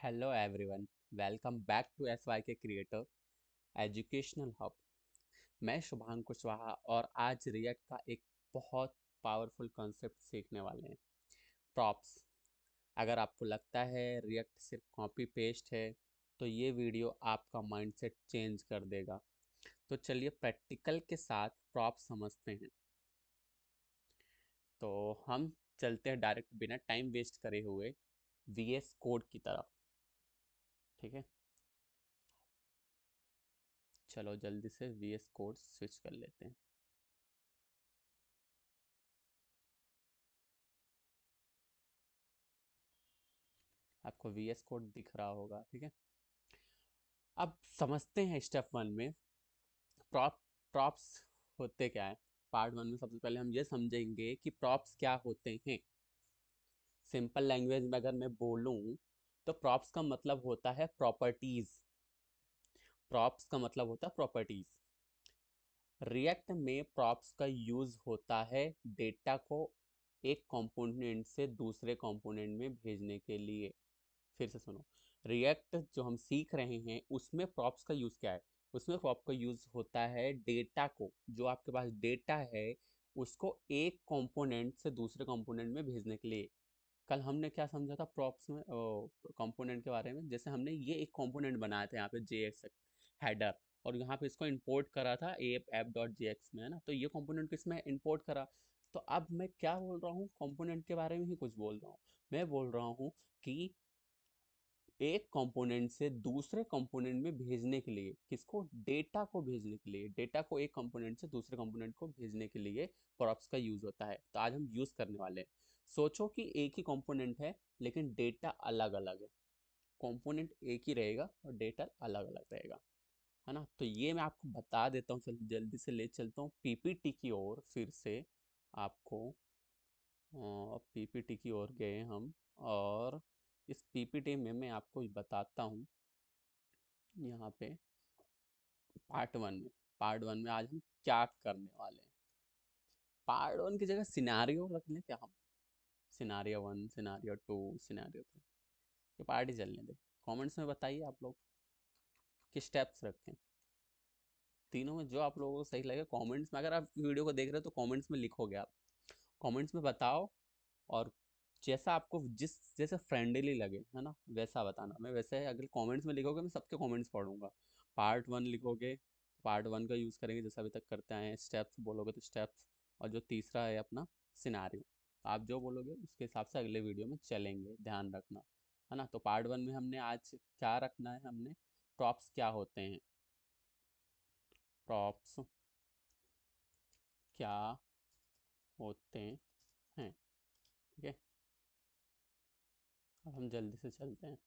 Hello everyone, welcome back to S Y K creator educational hub. मैं शुभांक कुशवाहा और आज react का एक बहुत पावरफुल कॉन्सेप्ट सीखने वाले हैं, प्रॉप्स। अगर आपको लगता है रिएक्ट सिर्फ कॉपी पेस्ट है तो ये वीडियो आपका माइंडसेट चेंज कर देगा। तो चलिए प्रैक्टिकल के साथ प्रॉप्स समझते हैं। तो हम चलते हैं डायरेक्ट बिना टाइम वेस्ट करे हुए वीएस कोड की तरफ। ठीक है, चलो जल्दी से वीएस कोड स्विच कर लेते हैं। आपको वीएस कोड दिख रहा होगा, ठीक है। अब समझते हैं स्टेप वन में प्रॉप प्रॉप्स होते क्या है। पार्ट वन में सबसे पहले हम ये समझेंगे कि प्रॉप्स क्या होते हैं। सिंपल लैंग्वेज में अगर मैं बोलूं तो प्रॉप्स का मतलब होता है प्रॉपर्टीज। प्रॉप्स का मतलब होता है प्रॉपर्टीज। रिएक्ट में प्रॉप्स का यूज होता है डेटा को एक कंपोनेंट से दूसरे कंपोनेंट में भेजने के लिए। फिर से सुनो, रिएक्ट जो हम सीख रहे हैं उसमें प्रॉप्स का यूज क्या है। उसमें प्रॉप का यूज होता है डेटा को, जो आपके पास डेटा है उसको एक कंपोनेंट से दूसरे कंपोनेंट में भेजने के लिए। कल हमने क्या समझा था प्रॉप्स में कंपोनेंट के बारे में। जैसे हमने ये एक कंपोनेंट बनाया था यहाँ पे जेएक्स हेडर, और यहाँ पे इसको इंपोर्ट करा था एप ऐप डॉट जेएक्स में, है ना। तो ये कंपोनेंट को इसमें इंपोर्ट करा। तो अब मैं क्या बोल रहा हूँ, कंपोनेंट के बारे में ही कुछ बोल रहा हूँ। मैं बोल रहा हूँ कि एक कंपोनेंट से दूसरे कंपोनेंट में भेजने के लिए, किसको, डेटा को भेजने के लिए, डेटा को एक कंपोनेंट से दूसरे कंपोनेंट को भेजने के लिए प्रॉप्स का यूज होता है। तो आज हम यूज करने वाले हैं। सोचो कि एक ही कंपोनेंट है लेकिन डेटा अलग अलग है। कंपोनेंट एक ही रहेगा और डेटा अलग अलग रहेगा, है ना। तो ये मैं आपको बता देता हूँ, जल्दी से ले चलता हूँ पीपीटी की ओर। फिर से आपको पीपीटी की ओर गए हम, और इस पीपीटी में मैं आपको बताता हूँ यहाँ पे पार्ट वन में आज हम क्या करने वाले हैं। पार्ट वन की जगह सिनारियो रख लें क्या हम। Scenario one, scenario two, scenario three, ये पार्ट ही चलने दें। कमेंट्स में बताइए आप लोग किस स्टेप्स रखें। तीनों में जो आप लोगों को सही लगे कमेंट्स में, अगर आप वीडियो को देख रहे हो तो कमेंट्स में लिखोगे आप। कमेंट्स में बताओ, और जैसा आपको जिस जैसे फ्रेंडली लगे, है ना, वैसा बताना। मैं वैसे अगर कमेंट्स में लिखोगे मैं सबके कमेंट्स पढ़ूंगा। पार्ट वन लिखोगे, पार्ट वन का यूज़ करेंगे जैसा अभी तक करते आए हैं। स्टेप्स बोलोगे तो स्टेप्स, और जो तीसरा है अपना सिनारियो, आप जो बोलोगे उसके हिसाब से अगले वीडियो में चलेंगे, ध्यान रखना, है ना। तो पार्ट वन में हमने आज क्या रखना है, हमने प्रॉप्स क्या होते हैं, प्रॉप्स क्या होते हैं, ठीक है। अब हम जल्दी से चलते हैं।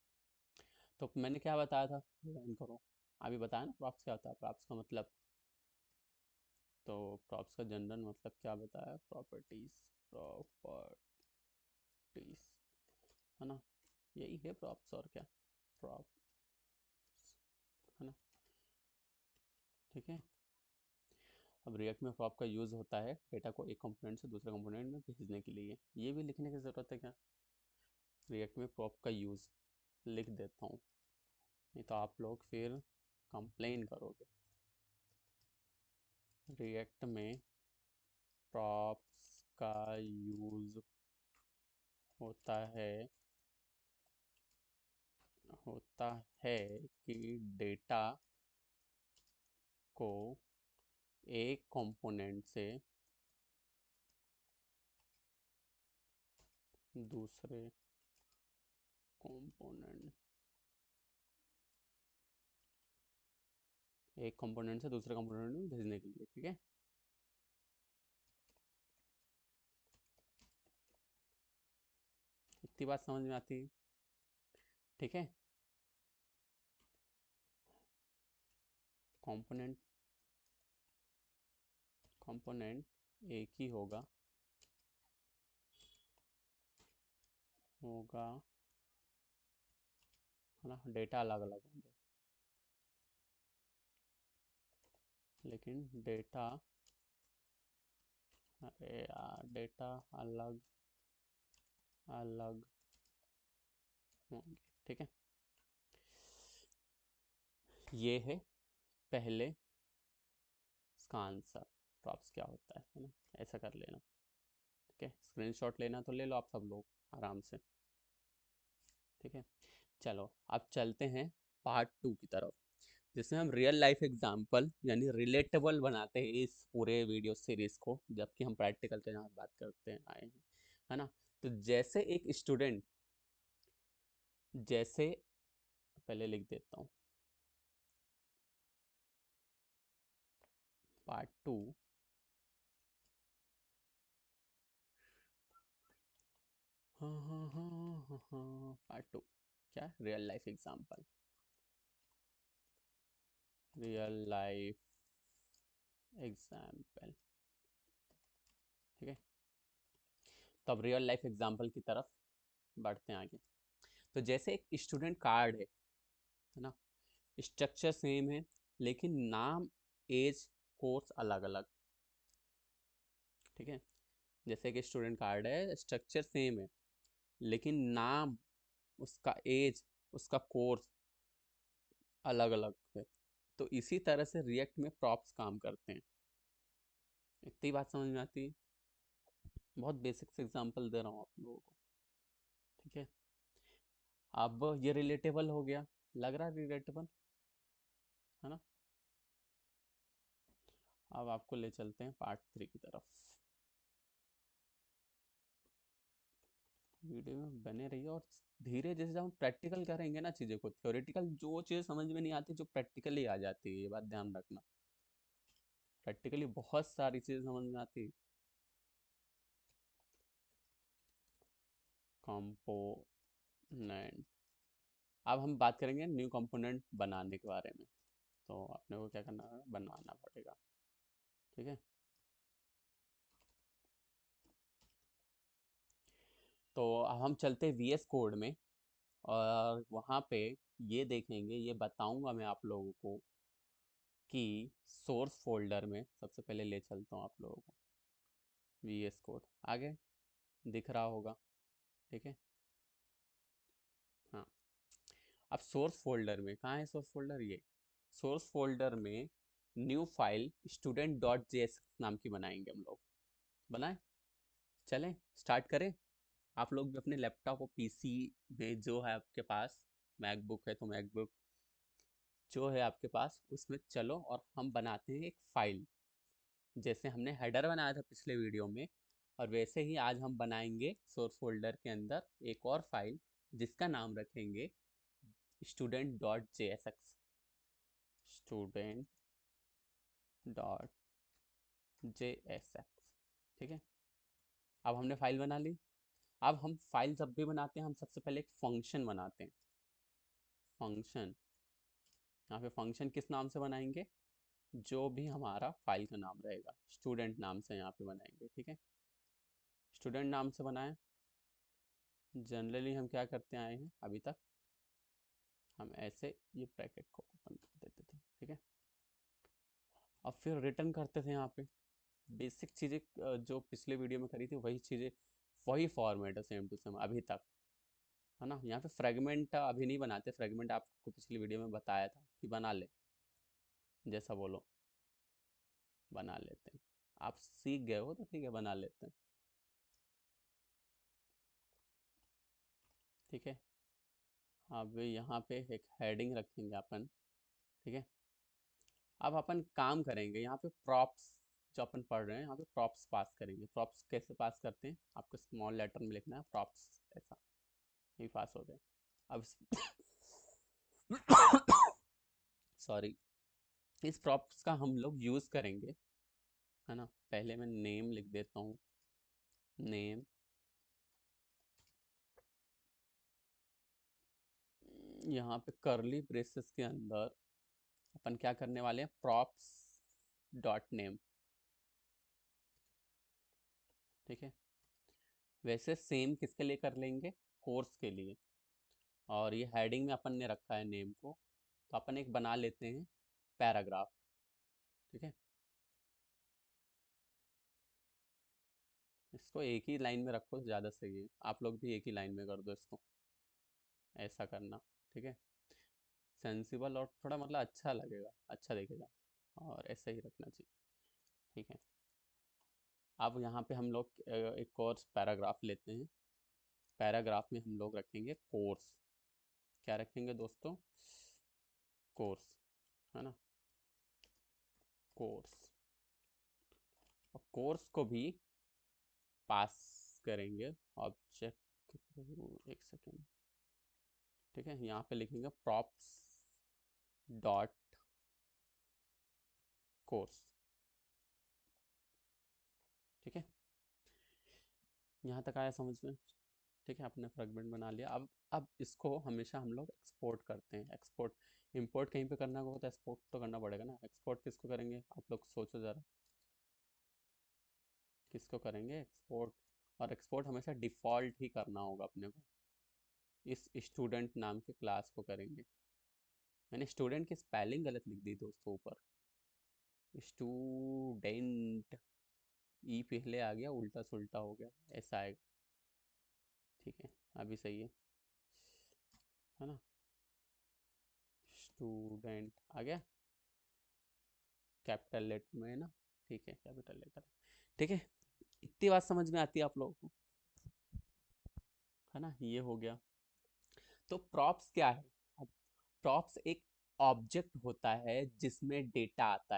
तो मैंने क्या बताया था, रिवाइंड करो। अभी बताया ना प्रॉप्स क्या होता है, प्रॉप्स का मतलब। तो प्रॉप्स का जनरल मतलब क्या बताया, प्रॉपर्टीज। प्रॉपर्टीज, है ना, यही है प्रॉप्स, और क्या, प्रॉप्स, है ना, ठीक है। अब रिएक्ट में प्रॉप का यूज़ होता है डेटा को एक कंपोनेंट से दूसरे कंपोनेंट में भेजने के लिए। ये भी लिखने की ज़रूरत है क्या, रिएक्ट में प्रॉप का यूज़ लिख देता हूँ, नहीं तो आप लोग फिर कंप्लेन करोगे। रिएक्ट में प्रॉप्स का यूज़ होता है होता है कि डेटा को एक कंपोनेंट से दूसरे कंपोनेंट एक कंपोनेंट से दूसरे कंपोनेंट में भेजने के लिए, ठीक है। इतनी बात समझ में आती है, ठीक है। कंपोनेंट कंपोनेंट एक ही होगा होगा है ना, डेटा अलग अलग होंगे, लेकिन डेटा, अरे यार, डेटा अलग अलग होंगे, ठीक है। ये है पहले इसका आंसर, प्रॉप्स क्या होता है ना, ऐसा कर लेना। ठीक है, स्क्रीनशॉट लेना तो ले लो आप सब लोग आराम से। ठीक है, चलो अब चलते हैं पार्ट 2 की तरफ, जिसमें हम रियल लाइफ एग्जांपल यानी रिलेटेबल बनाते हैं इस पूरे वीडियो सीरीज को, जबकि हम प्रैक्टिकल के यहाँ बात करते हैं आए हैं, है ना। तो जैसे एक स्टूडेंट, जैसे पहले लिख देता हूँ पार्ट 2, हाँ हाँ हाँ हाँ हाँ, पार्ट 2 क्या, real life example, real life example. ठीक है, तो अब रियल लाइफ एग्जांपल की तरफ बढ़ते हैं आगे। तो जैसे एक स्टूडेंट कार्ड है ना, स्ट्रक्चर सेम है लेकिन नाम, एज, कोर्स अलग अलग। ठीक है, जैसे कि स्टूडेंट कार्ड है, स्ट्रक्चर सेम है लेकिन नाम, उसका एज, उसका कोर्स अलग अलग है। तो इसी तरह से रिएक्ट में प्रॉप्स काम करते हैं। इतनी बात समझ में आती है, बहुत बेसिक से एग्जांपल दे रहा हूँ आप लोगों को। ठीक है, अब ये रिलेटेबल हो गया, लग रहा है रिलेटेबल, है ना। अब आपको ले चलते हैं पार्ट 3 की तरफ। वीडियो में बने रहिए और धीरे, जैसे हम प्रैक्टिकल करेंगे ना चीज़ें को, थ्योरेटिकल जो चीज़ समझ में नहीं आती जो प्रैक्टिकली आ जाती है, ये बात ध्यान रखना। प्रैक्टिकली बहुत सारी चीज़ें समझ में आती है। कंपोनेंट, अब हम बात करेंगे न्यू कंपोनेंट बनाने के बारे में। तो अपने को क्या करना है, बनाना पड़ेगा। ठीक है, तो अब हम चलते हैं वीएस कोड में, और वहाँ पे ये देखेंगे, ये बताऊंगा मैं आप लोगों को कि सोर्स फोल्डर में सबसे पहले ले चलता हूँ आप लोगों को, वीएस कोड आगे दिख रहा होगा। ठीक है, हाँ, अब सोर्स फोल्डर में कहाँ है, सोर्स फोल्डर ये, सोर्स फोल्डर में new file student dot JS नाम की बनाएंगे हम लोग। बनाए, चलें स्टार्ट करें। आप लोग भी अपने लैपटॉप और पीसी में जो है आपके पास, मैकबुक है तो मैकबुक जो है आपके पास, उसमें चलो और हम बनाते हैं एक फाइल। जैसे हमने हेडर बनाया था पिछले वीडियो में, और वैसे ही आज हम बनाएंगे सोर्स फोल्डर के अंदर एक और फाइल, जिसका नाम रखेंगे student dot J S x, student dot J S x. ठीक है, अब हमने फाइल बना ली। अब हम फाइल जब भी बनाते हैं, हम सबसे पहले एक फंक्शन बनाते हैं। फंक्शन, यहाँ पे फंक्शन किस नाम से बनाएंगे, जो भी हमारा फाइल का नाम रहेगा, स्टूडेंट नाम से यहाँ पे बनाएंगे। ठीक है, स्टूडेंट नाम से बनाए। जनरली हम क्या करते आए हैं अभी तक, हम ऐसे ये ब्रैकेट को ओपन कर देते थे। ठीक है, अब फिर रिटर्न करते थे यहाँ पे बेसिक चीज़ें, जो पिछले वीडियो में करी थी वही चीज़ें, वही फॉर्मेट है सेम टू सेम अभी तक, है ना। यहाँ पे फ्रेगमेंट अभी नहीं बनाते, फ्रेगमेंट आपको पिछली वीडियो में बताया था कि बना ले, जैसा बोलो बना लेते हैं। आप सीख गए हो तो ठीक है, बना लेते हैं। ठीक है, अब यहाँ पे एक हेडिंग रखेंगे अपन। ठीक है, अब अपन काम करेंगे यहाँ पे प्रॉप्स, जो अपन पढ़ रहे हैं यहाँ पे प्रॉप्स पास करेंगे। प्रॉप्स कैसे पास करते हैं, आपको स्मॉल लेटर में लिखना है प्रॉप्स, ऐसा ये पास हो गए। अब सॉरी, इस प्रॉप्स का हम लोग यूज़ करेंगे, है ना। पहले मैं नेम लिख देता हूँ, नेम, यहाँ पे करली ब्रेसेस के अंदर अपन क्या करने वाले हैं, प्रॉप्स डॉट नेम। ठीक है, वैसे सेम किसके लिए कर लेंगे, कोर्स के लिए। और ये हेडिंग में अपन ने रखा है नेम को, तो अपन एक बना लेते हैं पैराग्राफ। ठीक है, इसको एक ही लाइन में रखो, ज़्यादा सही है। आप लोग भी एक ही लाइन में कर दो इसको, ऐसा करना। ठीक है, सेंसिबल और थोड़ा मतलब अच्छा लगेगा, अच्छा दिखेगा, और ऐसा ही रखना चाहिए। ठीक है, अब यहाँ पे हम लोग एक और पैराग्राफ लेते हैं। पैराग्राफ में हम लोग रखेंगे कोर्स। क्या रखेंगे दोस्तों? कोर्स, है ना, कोर्स। और कोर्स को भी पास करेंगे ऑब्जेक्ट के थ्रू। एक सेकेंड, ठीक है, यहाँ पे लिखेंगे प्रॉप्स डॉट कोर्स। ठीक है, यहाँ तक आया समझ में? ठीक है, अपने फ्रेगमेंट बना लिया। अब इसको हमेशा हम लोग एक्सपोर्ट करते हैं। एक्सपोर्ट, इंपोर्ट कहीं पे करना होगा तो एक्सपोर्ट तो करना पड़ेगा ना। एक्सपोर्ट किसको करेंगे आप लोग सोचो ज़रा, किसको करेंगे एक्सपोर्ट? और एक्सपोर्ट हमेशा डिफ़ॉल्ट ही करना होगा अपने को। इस स्टूडेंट नाम के क्लास को करेंगे। मैंने स्टूडेंट की स्पेलिंग गलत लिख दी दोस्तों ऊपर। स्टूडेंट, ई पहले आ गया, उल्टा सुल्टा हो गया, ऐसा आएगा। ठीक है, अभी सही है ना? स्टूडेंट आ गया कैपिटल लेटर में, है ना? ठीक है, कैपिटल लेटर। ठीक है, इतनी बात समझ में आती है आप लोगों को, है ना? ये हो गया। तो प्रॉप्स क्या है? अब प्रॉप्स एक ऑब्जेक्ट होता है जिसमें डेटा आता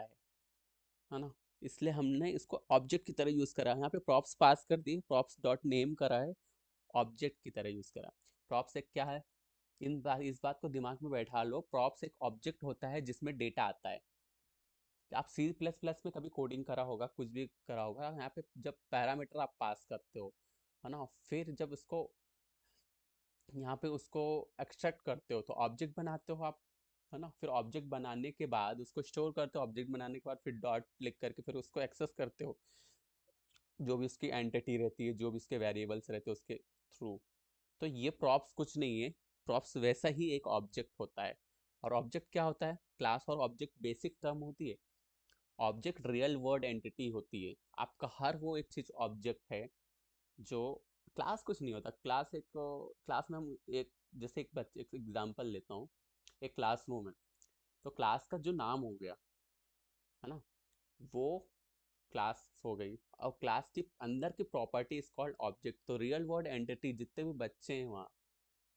है ना? इसलिए हमने इसको ऑब्जेक्ट की तरह यूज करा है। यहाँ पे प्रॉप्स पास कर दिए, प्रॉप्स डॉट नेम करा है, ऑब्जेक्ट की तरह यूज करा। प्रॉप्स एक क्या है, इस बात को दिमाग में बैठा लो। प्रॉप्स एक ऑब्जेक्ट होता है जिसमें डेटा आता है। आप सी प्लस प्लस में कभी कोडिंग करा होगा, कुछ भी करा होगा, यहाँ पे जब पैरामीटर आप पास करते हो, है ना, फिर जब उसको यहाँ पे उसको एक्सट्रैक्ट करते हो तो ऑब्जेक्ट बनाते हो आप, है ना? फिर ऑब्जेक्ट बनाने के बाद उसको स्टोर करते हो, ऑब्जेक्ट बनाने के बाद फिर डॉट लिख करके फिर उसको एक्सेस करते हो, जो भी उसकी एंटिटी रहती है, जो भी उसके वेरिएबल्स रहते हैं उसके थ्रू। तो ये प्रॉप्स कुछ नहीं है, प्रॉप्स वैसा ही एक ऑब्जेक्ट होता है। और ऑब्जेक्ट क्या होता है? क्लास और ऑब्जेक्ट बेसिक टर्म होती है। ऑब्जेक्ट रियल वर्ड एंटिटी होती है। आपका हर वो एक चीज़ ऑब्जेक्ट है जो, क्लास कुछ नहीं होता। क्लास एक, क्लास में हम एक, जैसे एक बच्चे, एक एग्जांपल लेता हूँ, एक क्लासरूम है, तो क्लास का जो नाम हो गया, है ना, वो क्लास हो गई। और क्लास के अंदर की प्रॉपर्टी इज कॉल्ड ऑब्जेक्ट। तो रियल वर्ल्ड एंटिटी जितने भी बच्चे हैं वहाँ,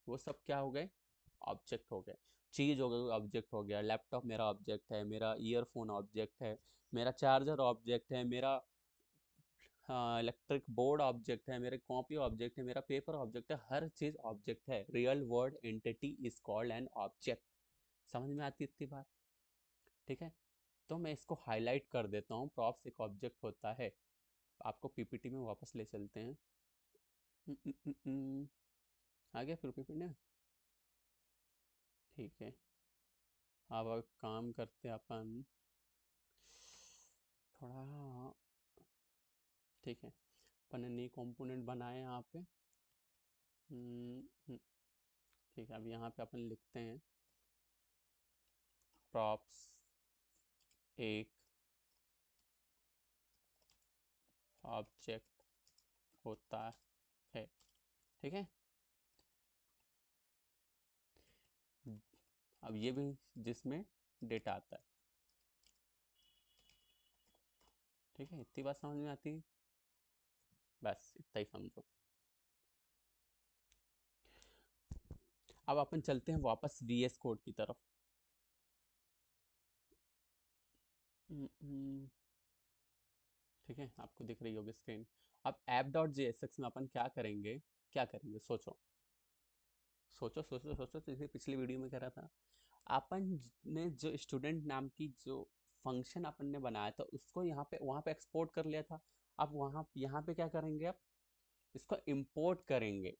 वो सब क्या हो गए? ऑब्जेक्ट हो गए। चीज़ हो गई, ऑब्जेक्ट हो गया। लैपटॉप मेरा ऑब्जेक्ट है, मेरा ईयरफोन ऑब्जेक्ट है, मेरा चार्जर ऑब्जेक्ट है, मेरा इलेक्ट्रिक बोर्ड ऑब्जेक्ट है, मेरे कॉपी ऑब्जेक्ट है, मेरा पेपर ऑब्जेक्ट है। हर चीज़ ऑब्जेक्ट है। Real world entity is called an object. समझ में आती इतनी बात? ठीक है, तो मैं इसको हाईलाइट कर देता हूँ। प्रॉप्स एक ऑब्जेक्ट होता है। आपको पीपीटी में वापस ले चलते हैं। आ गया फिर पीपीटी में? ठीक है, अब काम करते हैं अपन थोड़ा। ठीक है, अपन ने नई कंपोनेंट बनाए यहाँ पे। ठीक है, अब यहाँ पे अपन लिखते हैं प्रॉप्स एक ऑब्जेक्ट होता है। ठीक है, अब ये भी जिसमें डेटा आता है। ठीक है, इतनी बात समझ में आती है? बस इतना ही समझो। अब अपन चलते हैं वापस VS कोड की तरफ। ठीक है, आपको दिख रही होगी स्क्रीन। अब app.jsx में अपन क्या करेंगे? क्या करेंगे सोचो, सोचो सोचो सोचो। जैसे पिछली वीडियो में कह रहा था, अपन ने जो स्टूडेंट नाम की जो फंक्शन अपन ने बनाया था उसको यहाँ पे, वहाँ पे एक्सपोर्ट कर लिया था। अब वहाँ यहाँ पे क्या करेंगे? अब इसको इंपोर्ट करेंगे।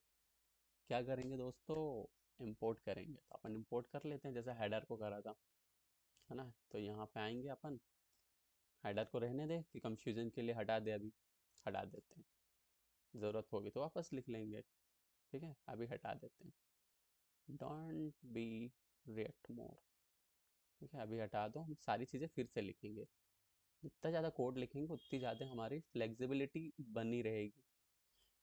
क्या करेंगे दोस्तों? इंपोर्ट करेंगे। तो अपन इंपोर्ट कर लेते हैं जैसे हेडर को करा था, है ना? तो यहाँ पे आएंगे अपन, हेडर को रहने दे कि कंफ्यूजन के लिए हटा दे, अभी हटा देते हैं, ज़रूरत होगी तो वापस लिख लेंगे। ठीक है, अभी हटा देते हैं, डोंट बी रिएक्ट मोर। ठीक है, अभी हटा दो, हम सारी चीज़ें फिर से लिखेंगे। जितना ज़्यादा कोड लिखेंगे उतनी ज़्यादा हमारी फ्लेक्सिबिलिटी बनी रहेगी।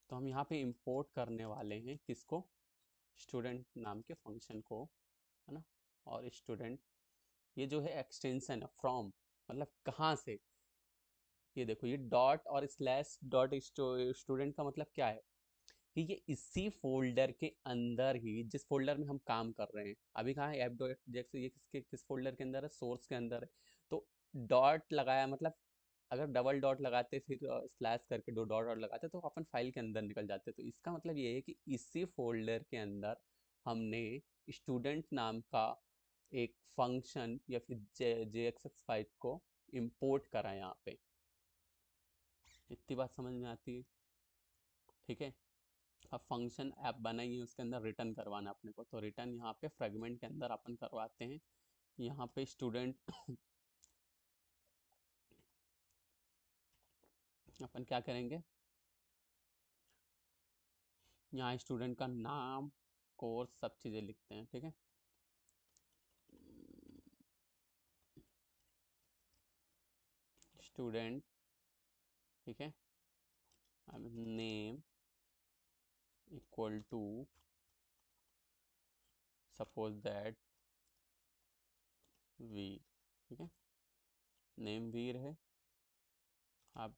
तो हम यहाँ पे इंपोर्ट करने वाले हैं किसको? स्टूडेंट नाम के फंक्शन को, है ना? और स्टूडेंट, ये जो है एक्सटेंशन है फ्रॉम, मतलब कहाँ से। ये देखो, ये डॉट और स्लैश डॉट स्टूडेंट का मतलब क्या है कि ये इसी फोल्डर के अंदर ही, जिस फोल्डर में हम काम कर रहे हैं अभी, कहाँ है ऐप डॉट जैसे, ये किसके किस फोल्डर के अंदर है, सोर्स के अंदर है। तो डॉट लगाया मतलब, अगर डबल डॉट लगाते फिर स्लैश करके दो डॉट डॉट लगाते तो अपन फाइल के अंदर निकल जाते। तो इसका मतलब ये है कि इसी फोल्डर के अंदर हमने स्टूडेंट नाम का एक फंक्शन या फिर JXX फाइल को इंपोर्ट करा यहाँ पे। इतनी बात समझ में आती है? ठीक है। अब फंक्शन ऐप बनाइए, उसके अंदर रिटर्न करवाना अपने को, तो रिटर्न यहाँ पे फ्रेगमेंट के अंदर अपन करवाते हैं। यहाँ पे स्टूडेंट अपन क्या करेंगे, यहाँ स्टूडेंट का नाम, कोर्स, सब चीज़ें लिखते हैं। ठीक है। स्टूडेंट, ठीक है। अब name equal to, suppose that Veer. ठीक है, नेम वीर है। अब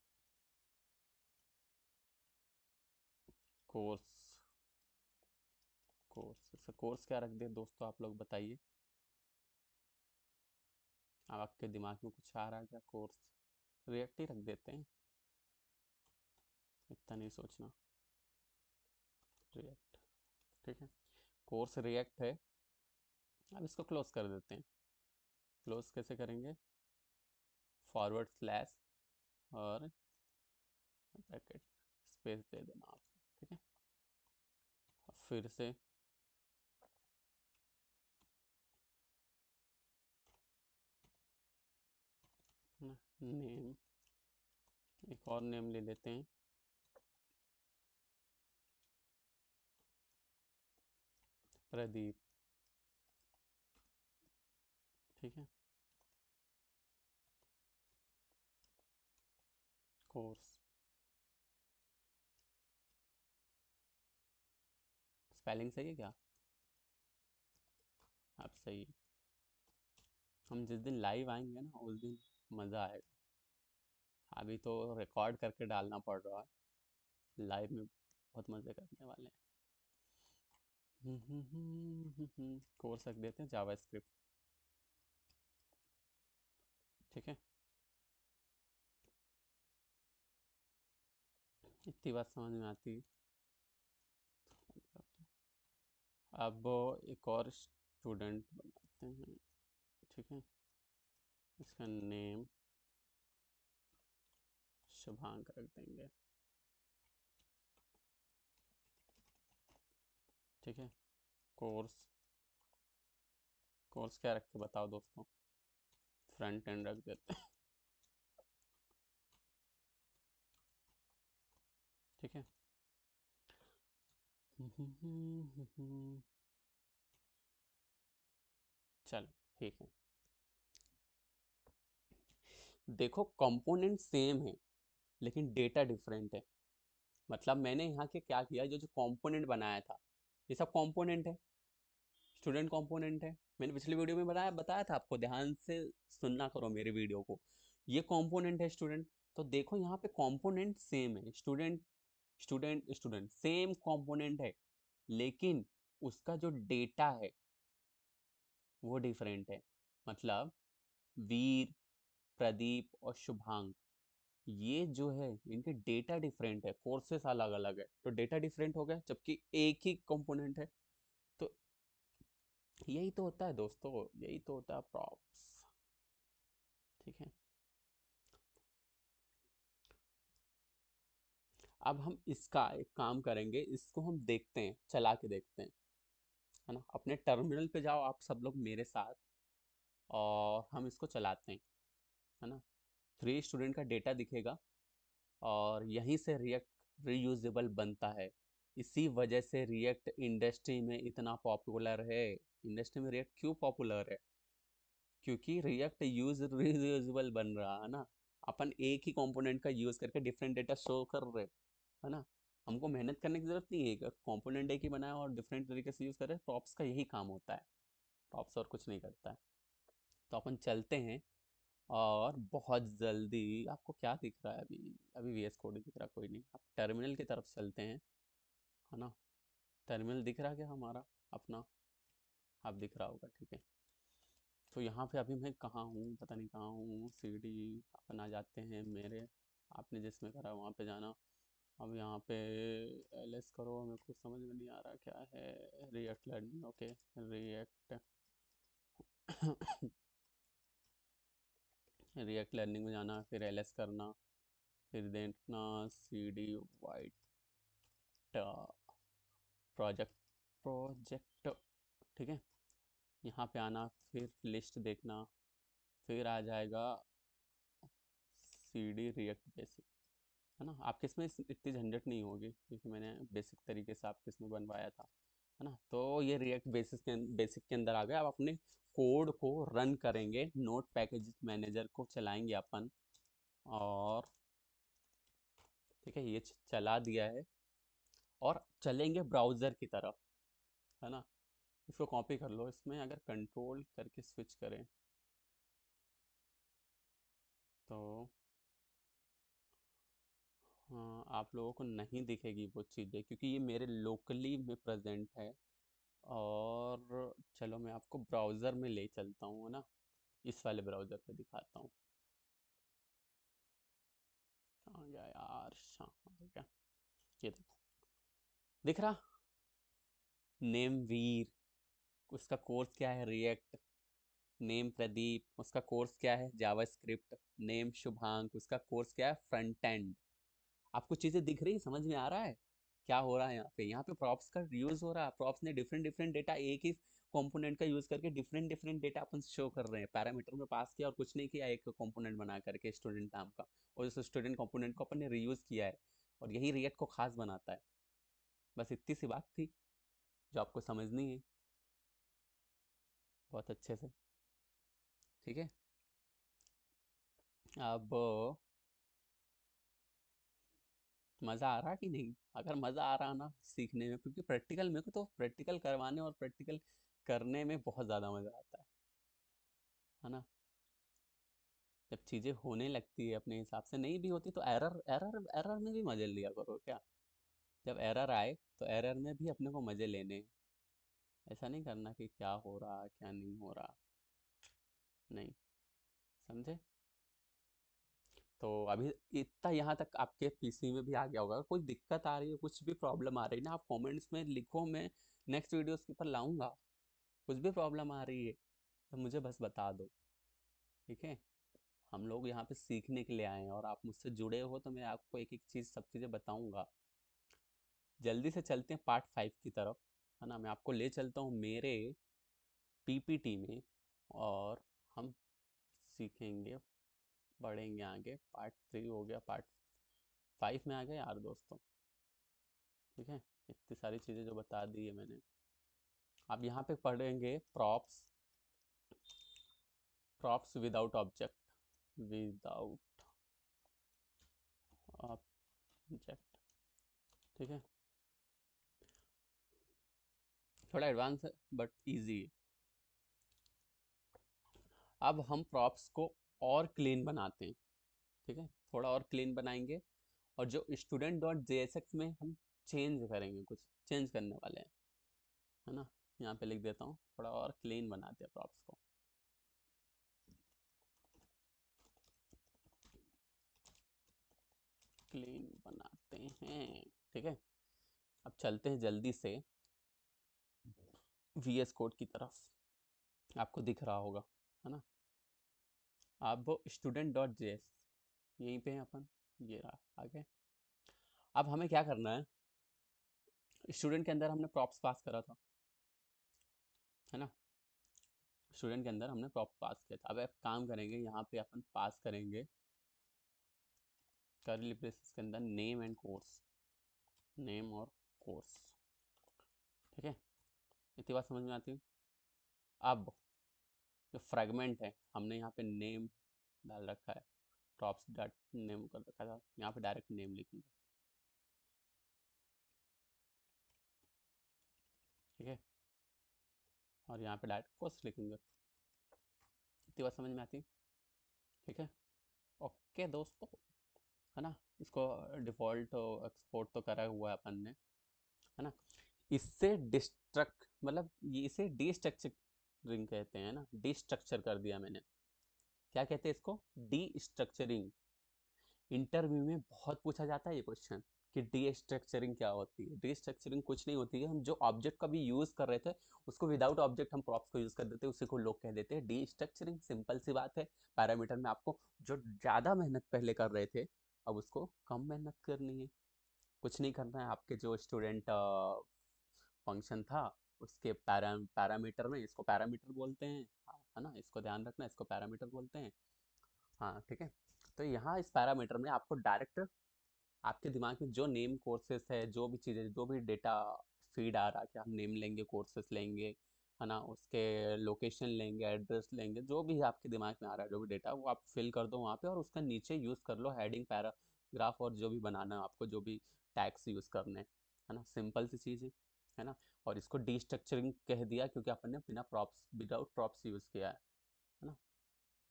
कोर्स, कोर्स क्या रख दे दोस्तों, आप लोग बताइए। अब आपके दिमाग में कुछ आ रहा है क्या? कोर्स रिएक्ट ही रख देते हैं, इतना नहीं सोचना। रिएक्ट, ठीक है। कोर्स रिएक्ट है। अब इसको क्लोज कर देते हैं। क्लोज कैसे करेंगे, फॉरवर्ड स्लैश और ब्रैकेट, स्पेस दे देना आप। ठीक है। फिर से नेम, एक और नेम ले लेते हैं, प्रदीप। ठीक है। कोर्स, स्पेलिंग सही है क्या? अब सही है। हम जिस दिन लाइव आएंगे ना, उस दिन मज़ा आएगा। अभी तो रिकॉर्ड करके डालना पड़ रहा है, लाइव में बहुत मज़े करने वाले हैं। कोर्स रख देते हैं जावा स्क्रिप्ट। ठीक है। इतनी बात समझ में आती है। अब एक और स्टूडेंट बनाते हैं। ठीक है। इसका नेम शुभांक रख देंगे। ठीक है। कोर्स, कोर्स क्या रख के बताओ दोस्तों, फ्रंट एंड रख देते हैं। ठीक है। चलो, ठीक है। देखो, कंपोनेंट सेम है लेकिन डेटा डिफरेंट है। मतलब मैंने यहाँ के क्या किया, जो जो कंपोनेंट बनाया था, ये सब कंपोनेंट है, स्टूडेंट कंपोनेंट है। मैंने पिछली वीडियो में बताया बताया था आपको, ध्यान से सुनना करो मेरे वीडियो को। ये कंपोनेंट है स्टूडेंट। तो देखो यहाँ पे कंपोनेंट सेम है, student student student same component है, लेकिन उसका जो डेटा है वो डिफरेंट है। मतलब वीर, प्रदीप और शुभांग, ये जो है इनके डेटा डिफरेंट है, कोर्सेस अलग अलग है, तो डेटा डिफरेंट हो गया, जबकि एक ही कंपोनेंट है। तो यही तो होता है दोस्तों, यही तो होता है प्रॉप्स। ठीक है। अब हम इसका एक काम करेंगे, इसको हम देखते हैं, चला के देखते हैं, है ना। अपने टर्मिनल पे जाओ आप सब लोग मेरे साथ, और हम इसको चलाते हैं, है ना। थ्री स्टूडेंट का डेटा दिखेगा, और यहीं से रिएक्ट रीयूजेबल बनता है। इसी वजह से रिएक्ट इंडस्ट्री में इतना पॉपुलर है। इंडस्ट्री में रिएक्ट क्यों पॉपुलर है? क्योंकि रिएक्ट यूज रीयूजेबल बन रहा है ना। अपन एक ही कंपोनेंट का यूज करके डिफरेंट डेटा शो कर रहे, है ना। हमको मेहनत करने की जरूरत नहीं है, कंपोनेंट एक ही बनाया और डिफरेंट तरीके से यूज कर रहे हैं, प्रॉप्स का यही काम होता है। प्रॉप्स और कुछ नहीं करता है। तो अपन चलते हैं और बहुत जल्दी, आपको क्या दिख रहा है अभी? अभी वी एस कोड दिख रहा, कोई नहीं, आप टर्मिनल की तरफ चलते हैं, है ना। टर्मिनल दिख रहा क्या हमारा अपना? आप दिख रहा होगा, ठीक है। तो यहाँ पे अभी मैं कहाँ हूँ, पता नहीं कहाँ हूँ। सी डी अपन आ जाते हैं मेरे, आपने जिसमें करा वहाँ पे जाना। अब यहाँ पे एल एस करो, मेरे को समझ में नहीं आ रहा क्या है। React learning, okay, react react learning में जाना, फिर एल एस करना, फिर देखना C D Vite project project, ठीक है। यहाँ पे आना, फिर लिस्ट देखना, फिर आ जाएगा सी डी रिएक्ट बेसिक, है ना। आपके इसमें इतनी झंझट नहीं होगी क्योंकि मैंने बेसिक तरीके से आपके इसमें बनवाया था, है ना। तो ये रिएक्ट बेसिक के अंदर आ गया। अब अपने कोड को रन करेंगे, नोट पैकेज मैनेजर को चलाएंगे अपन, और ठीक है, ये चला दिया है, और चलेंगे ब्राउज़र की तरफ, है ना। इसको कॉपी कर लो, इसमें अगर कंट्रोल करके स्विच करें तो हाँ, आप लोगों को नहीं दिखेगी वो चीज़ें क्योंकि ये मेरे लोकली में प्रेजेंट है। और चलो मैं आपको ब्राउज़र में ले चलता हूँ, है ना। इस वाले ब्राउज़र पे दिखाता हूँ। आ गया यार, आ गया, ये देखो, दिख रहा। नेम वीर, उसका कोर्स क्या है? रिएक्ट। नेम प्रदीप, उसका कोर्स क्या है? जावास्क्रिप्ट। नेम शुभांक, उसका कोर्स क्या है? Front end. आपको चीज़ें दिख रही, समझ में आ रहा है क्या हो रहा है यहाँ पे? यहाँ पे प्रॉप्स का यूज़ हो रहा है। प्रॉप्स ने डिफरेंट डिफरेंट डेटा, एक ही कंपोनेंट का यूज़ करके डिफरेंट डिफरेंट डेटा अपन शो कर रहे हैं। पैरामीटर में पास किया और कुछ नहीं किया, एक कंपोनेंट बना करके स्टूडेंट नाम का, और उस स्टूडेंट कंपोनेंट को अपन ने रीयूज़ किया है, और यही रिएक्ट को खास बनाता है। बस इतनी सी बात थी जो आपको समझनी है बहुत अच्छे से, ठीक है। अब मज़ा आ रहा कि नहीं? अगर मज़ा आ रहा ना सीखने में, क्योंकि प्रैक्टिकल, मेरे को तो प्रैक्टिकल करवाने और प्रैक्टिकल करने में बहुत ज़्यादा मज़ा आता है ना। जब चीज़ें होने लगती है अपने हिसाब से, नहीं भी होती तो एरर एरर एरर में भी मज़े लिया करो क्या। जब एरर आए तो एरर में भी अपने को मज़े लेने हैं। ऐसा नहीं करना कि क्या हो रहा क्या नहीं हो रहा, नहीं, समझे। तो अभी इतना यहाँ तक आपके पीसी में भी आ गया होगा। कोई दिक्कत आ रही है, कुछ भी प्रॉब्लम आ रही है ना, आप कमेंट्स में लिखो, मैं नेक्स्ट वीडियोस के ऊपर लाऊंगा। कुछ भी प्रॉब्लम आ रही है तो मुझे बस बता दो, ठीक है। हम लोग यहाँ पे सीखने के लिए आए हैं, और आप मुझसे जुड़े हो तो मैं आपको एक एक चीज़, सब चीज़ें बताऊंगा। जल्दी से चलते हैं पार्ट 5 की तरफ, है ना। मैं आपको ले चलता हूँ मेरे पीपीटी में, और हम सीखेंगे, बढ़ेंगे आगे। पार्ट 3 हो गया, पार्ट 5 में आ गए यार दोस्तों, ठीक है। इतनी सारी चीज़ें जो बता दी है मैंने। आप यहाँ पे पढ़ेंगे props, props without object, without object, ठीक है। थोड़ा एडवांस है बट इजी है। अब हम प्रॉप्स को और क्लीन बनाते हैं, ठीक है, थोड़ा और क्लीन बनाएंगे। और जो स्टूडेंट डॉट जेएसएक्स में हम चेंज करेंगे, कुछ चेंज करने वाले हैं, है ना। यहाँ पे लिख देता हूँ, थोड़ा और क्लीन बनाते हैं प्रॉप्स को। क्लीन बनाते हैं, ठीक है। अब चलते हैं जल्दी से वीएस कोड की तरफ, आपको दिख रहा होगा, है ना। अब स्टूडेंट डॉट जेएस, यहीं पे हैं अपन, ये रहा आगे। अब हमें क्या करना है, स्टूडेंट के अंदर हमने प्रॉप्स पास करा था, है ना। स्टूडेंट के अंदर हमने प्रॉप पास किया था। अब एक काम करेंगे, यहाँ पे अपन पास करेंगे करली ब्रेसेस के अंदर नेम एंड कोर्स, नेम और कोर्स, ठीक है। इतनी बात समझ में आती है। अब जो फ्रेगमेंट है, हमने यहाँ पे नेम डाल रखा है, प्रॉप्स डॉट नेम कर रखा था, यहाँ पे डायरेक्ट नेम लिखेंगे, ठीक है। और यहाँ पे डायरेक्ट कॉस्ट लिखेंगे। इतनी बात समझ में आती है? ठीक है, ओके दोस्तों, है ना। इसको डिफ़ॉल्ट एक्सपोर्ट तो करा हुआ है अपन ने, है ना। इससे डिस्ट्रक्ट मतलब ये इसे डिस्ट्रक्चरिंग कहते हैं ना, डिस्ट्रक्चर कर दिया मैंने। क्या कहते हैं इसको? डिस्ट्रक्चरिंग। इंटरव्यू में बहुत पूछा जाता है ये क्वेश्चन कि डिस्ट्रक्चरिंग क्या होती है। डिस्ट्रक्चरिंग कुछ नहीं होती है, हम जो ऑब्जेक्ट का भी यूज़ कर रहे थे उसको विदाउट ऑब्जेक्ट हम प्रॉप्स को यूज़ कर देते हैं, उसी को लोग कह देते हैं डिस्ट्रक्चरिंग। सिंपल सी बात है, पैरामीटर में आपको जो ज़्यादा मेहनत पहले कर रहे थे अब उसको कम मेहनत करनी है। कुछ नहीं करना है, आपके जो स्टूडेंट फंक्शन था उसके पैरामीटर में, इसको पैरामीटर बोलते हैं, हाँ, है ना, इसको ध्यान रखना, इसको पैरामीटर बोलते हैं। हाँ ठीक है। तो यहाँ इस पैरामीटर में आपको डायरेक्ट आपके दिमाग में जो नेम कोर्सेस है, जो भी चीज़ें, जो भी डेटा फीड आ रहा है कि हम नेम लेंगे, कोर्सेस लेंगे, है ना, उसके लोकेशन लेंगे, एड्रेस लेंगे, जो भी आपके दिमाग में आ रहा है, जो भी डेटा, वो आप फिल कर दो वहाँ पे और उसका नीचे यूज़ कर लो हेडिंग, पैराग्राफ और जो भी बनाना है आपको, जो भी टैग्स यूज़ करने हैं, है ना। सिंपल सी चीज़ है ना। और इसको डिस्ट्रक्चरिंग कह दिया क्योंकि अपन ने बिना प्रॉप्स, विदाउट प्रॉप्स यूज़ किया है ना।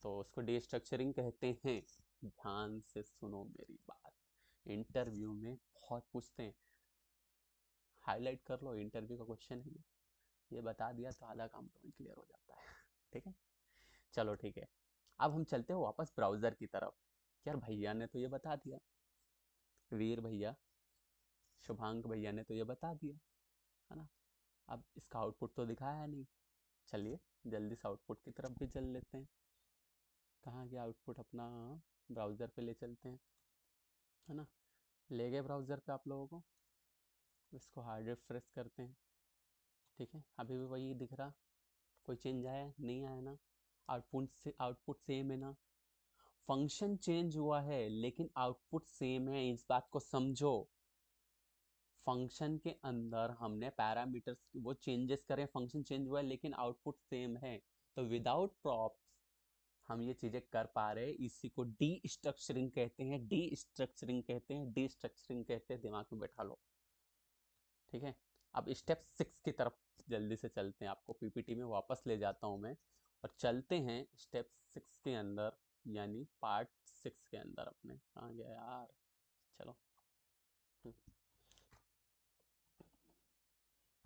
तो उसको डिस्ट्रक्चरिंग कहते हैं। ध्यान से सुनो मेरी बात, इंटरव्यू में बहुत पूछते हैं, हाईलाइट कर लो, इंटरव्यू का क्वेश्चन है ये बता दिया तो आधा काम तो क्लियर हो जाता है। ठीक है, चलो ठीक है। अब हम चलते हैं वापस ब्राउज़र की तरफ। यार भैया ने तो ये बता दिया, वीर भैया, शुभांक भैया ने तो ये बता दिया, है ना। अब इसका आउटपुट तो दिखाया नहीं, चलिए जल्दी से आउटपुट की तरफ भी चल लेते हैं। कहाँ गया आउटपुट अपना? ब्राउज़र पे ले चलते हैं, है ना। ले गए ब्राउज़र पे आप लोगों को, इसको हार्ड रिफ्रेश करते हैं। ठीक है, अभी भी वही दिख रहा, कोई चेंज आया नहीं? आया ना। आउटपुट सेम है ना। फंक्शन चेंज हुआ है लेकिन आउटपुट सेम है, इस बात को समझो। फंक्शन के अंदर हमने पैरामीटर्स वो चेंजेस करें, फंक्शन चेंज हुआ है लेकिन आउटपुट सेम है। तो विदाउट प्रॉप्स हम ये चीजें कर पा रहे हैं, इसी को डी स्ट्रक्चरिंग कहते हैं, डी स्ट्रक्चरिंग कहते हैं, डी स्ट्रक्चरिंग कहते हैं, दिमाग में बैठा लो। ठीक है, अब स्टेप 6 की तरफ जल्दी से चलते हैं, आपको पीपीटी में वापस ले जाता हूँ मैं और चलते हैं स्टेप 6 के अंदर, यानी पार्ट 6 के अंदर। अपने कहाँ गया यार, चलो।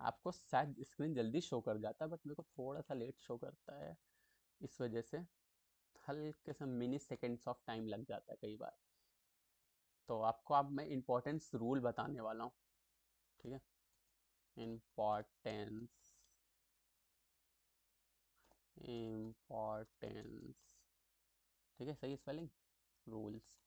आपको शायद स्क्रीन जल्दी शो कर जाता है बट मेरे को थोड़ा सा लेट शो करता है, इस वजह से हल्के से मिनी सेकेंड्स ऑफ टाइम लग जाता है कई बार। तो आपको अब मैं इम्पोर्टेंस रूल बताने वाला हूँ। ठीक है, इम्पोर्टेंस, इम्पोर्टेंस, ठीक है, सही स्पेलिंग, रूल्स।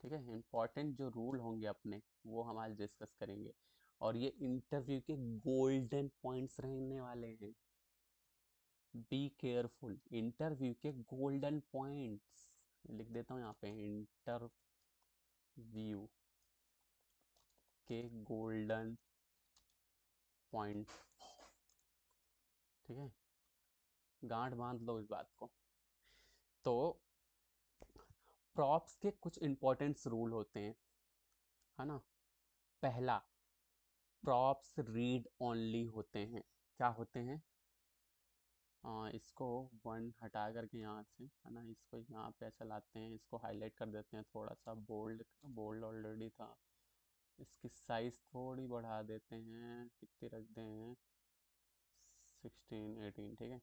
ठीक है, इम्पोर्टेंट जो रूल होंगे अपने वो हम आज डिस्कस करेंगे और ये इंटरव्यू के गोल्डन पॉइंट्स रहने वाले हैं। बी केयरफुल, इंटरव्यू के गोल्डन पॉइंट्स लिख देता हूँ यहाँ पे, इंटरव्यू के गोल्डन पॉइंट्स। ठीक है, गांठ बांध लो इस बात को। तो प्रॉप्स के कुछ इंपॉर्टेंट रूल होते हैं, है ना। पहला, प्रॉप्स रीड ओनली होते हैं। क्या होते हैं? इसको वन हटा करके यहाँ से, है ना, इसको यहाँ पे ऐसा लाते हैं, इसको हाईलाइट कर देते हैं थोड़ा सा, बोल्ड, बोल्ड ऑलरेडी था, इसकी साइज थोड़ी बढ़ा देते हैं, कितनी रख दें, 16 18, ठीक है।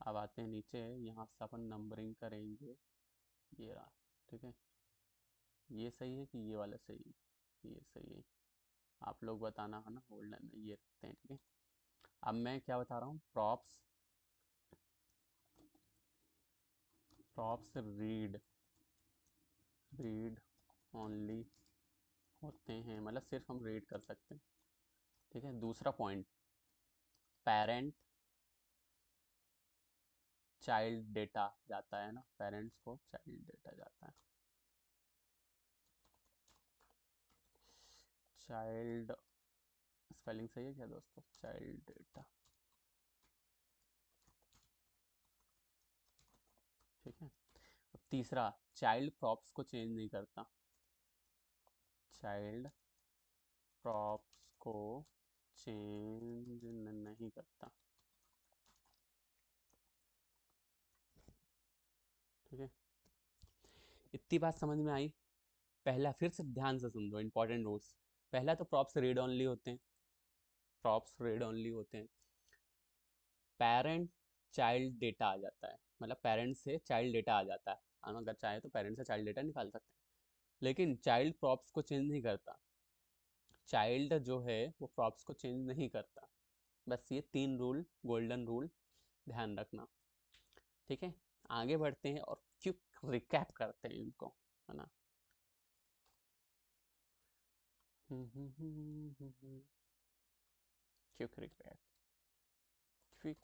अब आते हैं नीचे, यहाँ से अपन नंबरिंग करेंगे, ये रहा। ठीक है, ये सही है कि ये वाला सही है? ये सही है, आप लोग बताना, है ना। गोल्डन में ये रखते हैं, ठीक है। अब मैं क्या बता रहा हूँ, props, props read, read only होते हैं, मतलब सिर्फ हम रीड कर सकते हैं। ठीक है, दूसरा पॉइंट, पेरेंट चाइल्ड डेटा जाता है ना, पेरेंट्स को चाइल्ड डेटा जाता है। चाइल्ड, स्पेलिंग सही है क्या दोस्तों? चाइल्ड डेटा, ठीक है। अब तीसरा, चाइल्ड प्रॉप्स को चेंज नहीं करता, चाइल्ड प्रॉप्स को चेंज नहीं करता। ठीक है, इतनी बात समझ में आई। पहला फिर से ध्यान से समझो इंपॉर्टेंट रूल्स। पहला तो प्रॉप्स रीड ओनली होते हैं, प्रॉप्स रीड ओनली होते हैं। पेरेंट चाइल्ड डेटा आ जाता है, मतलब पेरेंट से चाइल्ड डेटा आ जाता है, हम अगर चाहे तो पेरेंट से चाइल्ड डेटा निकाल सकते हैं। लेकिन चाइल्ड प्रॉप्स को चेंज नहीं करता, चाइल्ड जो है वो प्रॉप्स को चेंज नहीं करता। बस ये 3 रूल, गोल्डन रूल ध्यान रखना। ठीक है, आगे बढ़ते हैं और क्विक रिकैप करते हैं इनको, है ना। Quick recap, quick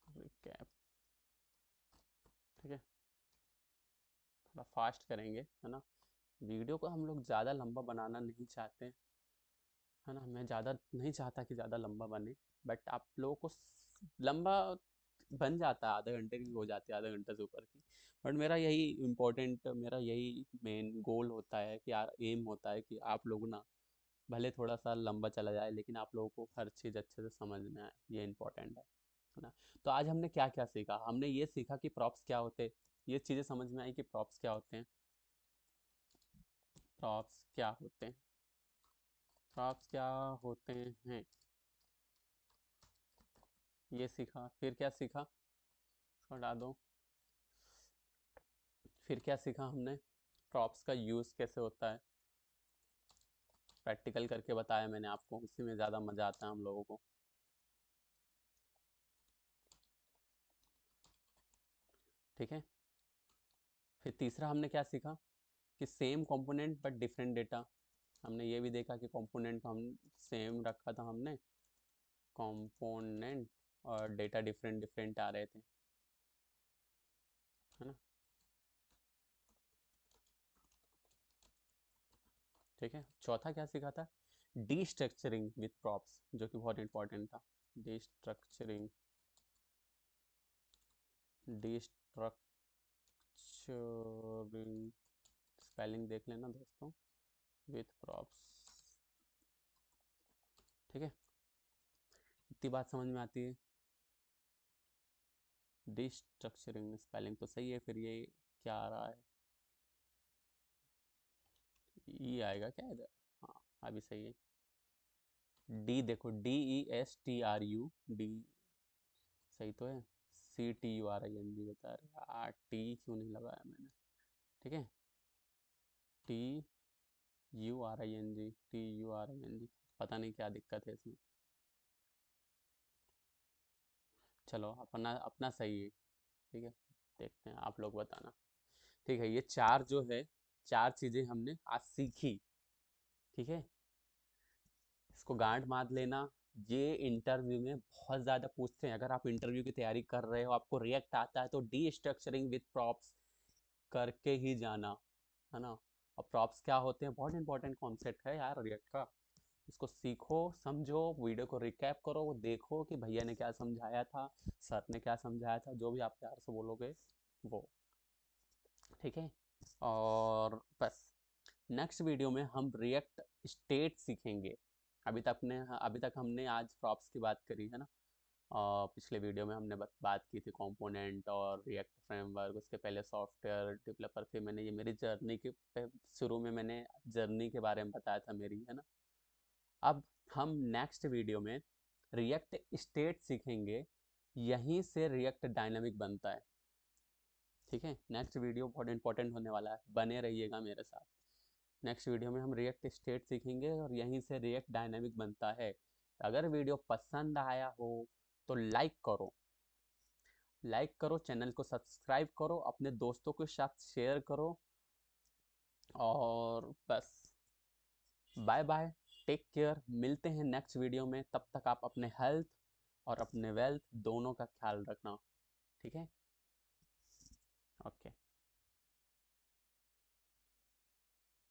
recap. ठीक है, थोड़ा फास्ट करेंगे, है ना। वीडियो को हम लोग ज़्यादा लंबा बनाना नहीं चाहते, है ना। मैं ज़्यादा नहीं चाहता कि ज़्यादा लंबा बने, बट आप लोगों को लंबा बन जाता है, आधे घंटे की हो जाती है, आधे घंटे से ऊपर की। बट मेरा यही इम्पोर्टेंट, मेरा यही मेन गोल होता है कि यार एम होता है कि आप लोग ना भले थोड़ा सा लंबा चला जाए लेकिन आप लोगों को हर चीज़ अच्छे से समझ में आए, ये इम्पोर्टेंट है ना। तो आज हमने क्या क्या सीखा, हमने ये सीखा कि प्रॉप्स क्या होते हैं, ये चीज़ें समझ में आई कि प्रॉप्स क्या होते हैं, प्रॉप्स क्या होते हैं, प्रॉप्स क्या होते हैं, ये सीखा। फिर क्या सीखा, इसको हटा दो। फिर क्या सीखा हमने, प्रॉप्स का यूज़ कैसे होता है, प्रैक्टिकल करके बताया मैंने आपको, इसी में ज़्यादा मज़ा आता है हम लोगों को। ठीक है, फिर तीसरा हमने क्या सीखा कि same component but different data. हमने ये भी देखा कि कंपोनेंट हम सेम रखा था हमने, कंपोनेंट और डेटा डिफरेंट डिफरेंट आ रहे थे, है ना। ठीक है, चौथा क्या सीखा था, डी स्ट्रक्चरिंग विथ प्रॉप्स, जो कि बहुत इंपॉर्टेंट था। D structuring, D structuring, spelling देख लेना दोस्तों, विथ प्रॉप्स। ठीक है, इतनी बात समझ में आती है। डी स्ट्रक्चरिंग स्पेलिंग तो सही है, फिर ये क्या आ रहा है, ई आएगा क्या इधर, हाँ अभी सही है। डी देखो, DESTRU, डी सही तो है। CTURING बता रहे यार, टी क्यों नहीं लगाया मैंने। ठीक है, TURING, पता नहीं क्या दिक्कत है इसमें, चलो अपना अपना सही है। ठीक है, देखते हैं, आप लोग बताना। ठीक है, ये चार जो है, चार चीज़ें हमने आज सीखी। ठीक है, इसको गांठ बांध लेना। ये इंटरव्यू में बहुत ज़्यादा पूछते हैं, अगर आप इंटरव्यू की तैयारी कर रहे हो, आपको रिएक्ट आता है, तो डी स्ट्रक्चरिंग विथ प्रॉप्स करके ही जाना, है ना। और प्रॉप्स क्या होते हैं, बहुत इंपॉर्टेंट कॉन्सेप्ट है यार रिएक्ट का। इसको सीखो, समझो, वीडियो को रिकैप करो, वो देखो कि भैया ने क्या समझाया था, सर ने क्या समझाया था, जो भी आप प्यार से बोलोगे वो। ठीक है, और बस नेक्स्ट वीडियो में हम रिएक्ट स्टेट सीखेंगे। अभी तक हमने आज प्रॉप्स की बात करी, है ना। और पिछले वीडियो में हमने बात की थी कंपोनेंट और रिएक्ट फ्रेमवर्क, उसके पहले सॉफ्टवेयर डेवलपर, फिर मैंने ये मेरी जर्नी के शुरू में मैंने जर्नी के बारे में बताया था मेरी, है ना। अब हम नेक्स्ट वीडियो में रिएक्ट स्टेट सीखेंगे, यहीं से रिएक्ट डायनामिक बनता है। ठीक है, नेक्स्ट वीडियो बहुत इंपॉर्टेंट होने वाला है, बने रहिएगा मेरे साथ। नेक्स्ट वीडियो में हम रिएक्ट स्टेट सीखेंगे और यहीं से रिएक्ट डायनामिक बनता है। अगर वीडियो पसंद आया हो तो लाइक करो, लाइक करो, चैनल को सब्सक्राइब करो, अपने दोस्तों के साथ शेयर करो, और बस बाय बाय, टेक केयर, मिलते हैं नेक्स्ट वीडियो में। तब तक आप अपने हेल्थ और अपने वेल्थ दोनों का ख्याल रखना। ठीक है, ओके।